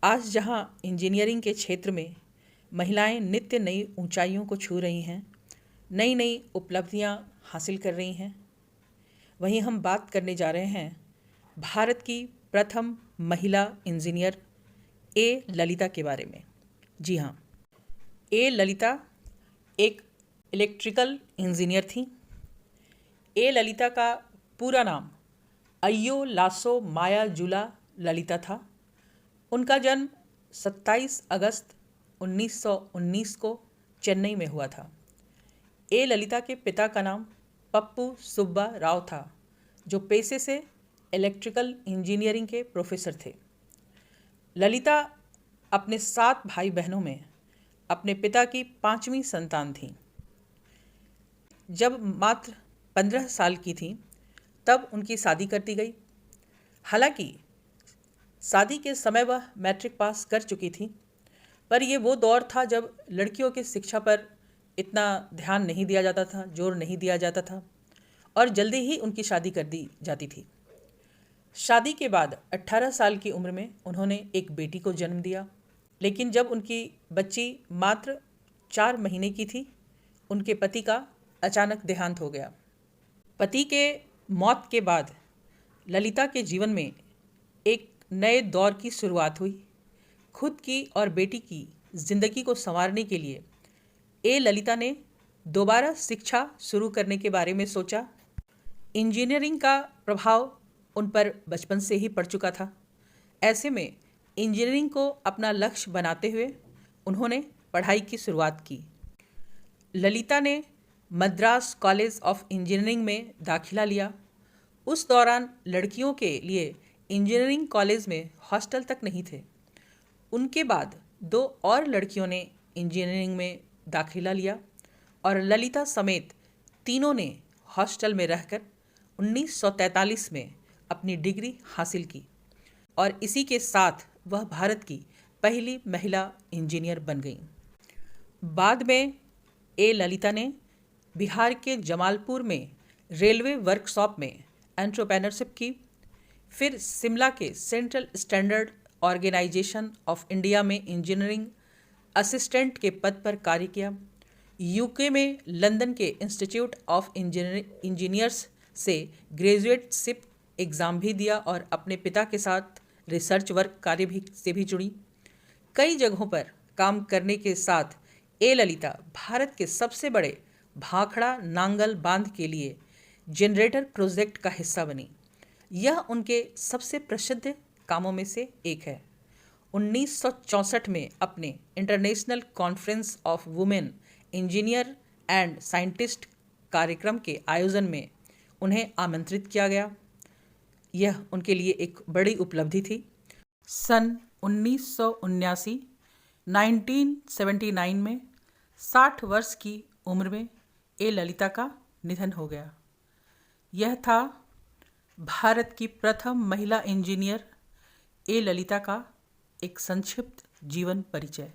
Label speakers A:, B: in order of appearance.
A: आज जहां इंजीनियरिंग के क्षेत्र में महिलाएं नित्य नई ऊंचाइयों को छू रही हैं, नई नई उपलब्धियां हासिल कर रही हैं, वहीं हम बात करने जा रहे हैं भारत की प्रथम महिला इंजीनियर ए ललिता के बारे में। जी हाँ, ए ललिता एक इलेक्ट्रिकल इंजीनियर थी। ए ललिता का पूरा नाम अय्यो लासो माया जुला ललिता था। उनका जन्म 27 अगस्त 1919 को चेन्नई में हुआ था। ए ललिता के पिता का नाम पप्पू सुब्बा राव था, जो पेशे से इलेक्ट्रिकल इंजीनियरिंग के प्रोफेसर थे। ललिता अपने 7 भाई बहनों में अपने पिता की 5वीं संतान थी। जब मात्र 15 साल की थी तब उनकी शादी कर दी गई। हालांकि शादी के समय वह मैट्रिक पास कर चुकी थी, पर यह वो दौर था जब लड़कियों की शिक्षा पर इतना ध्यान नहीं दिया जाता था, जोर नहीं दिया जाता था और जल्दी ही उनकी शादी कर दी जाती थी। शादी के बाद 18 साल की उम्र में उन्होंने एक बेटी को जन्म दिया, लेकिन जब उनकी बच्ची मात्र 4 महीने की थी, उनके पति का अचानक देहांत हो गया। पति के मौत के बाद ललिता के जीवन में एक नए दौर की शुरुआत हुई। खुद की और बेटी की जिंदगी को संवारने के लिए ए ललिता ने दोबारा शिक्षा शुरू करने के बारे में सोचा। इंजीनियरिंग का प्रभाव उन पर बचपन से ही पड़ चुका था। ऐसे में इंजीनियरिंग को अपना लक्ष्य बनाते हुए उन्होंने पढ़ाई की शुरुआत की। ललिता ने मद्रास कॉलेज ऑफ इंजीनियरिंग में दाखिला लिया। उस दौरान लड़कियों के लिए इंजीनियरिंग कॉलेज में हॉस्टल तक नहीं थे। उनके बाद 2 और लड़कियों ने इंजीनियरिंग में दाखिला लिया और ललिता समेत तीनों ने हॉस्टल में रहकर 1943 में अपनी डिग्री हासिल की और इसी के साथ वह भारत की पहली महिला इंजीनियर बन गई। बाद में ए ललिता ने बिहार के जमालपुर में रेलवे वर्कशॉप में एंटरप्रेन्योरशिप की। फिर शिमला के central standard organisation of India में इंजीनियरिंग असिस्टेंट के पद पर कार्य किया। यूके में लंदन के इंस्टीट्यूट ऑफ इंजीनियर्स से ग्रेजुएटशिप एग्ज़ाम भी दिया और अपने पिता के साथ रिसर्च वर्क कार्य से भी जुड़ी। कई जगहों पर काम करने के साथ ए ललिता भारत के सबसे बड़े भाखड़ा नांगल बांध के लिए जनरेटर प्रोजेक्ट का हिस्सा बनी। यह उनके सबसे प्रसिद्ध कामों में से एक है। 1964 में अपने international conference of women engineer and scientist कार्यक्रम के आयोजन में उन्हें आमंत्रित किया गया। यह उनके लिए एक बड़ी उपलब्धि थी। सन 1979 में 60 वर्ष की उम्र में ए ललिता का निधन हो गया। यह था भारत की प्रथम महिला इंजीनियर ए ललिता का एक संक्षिप्त जीवन परिचय।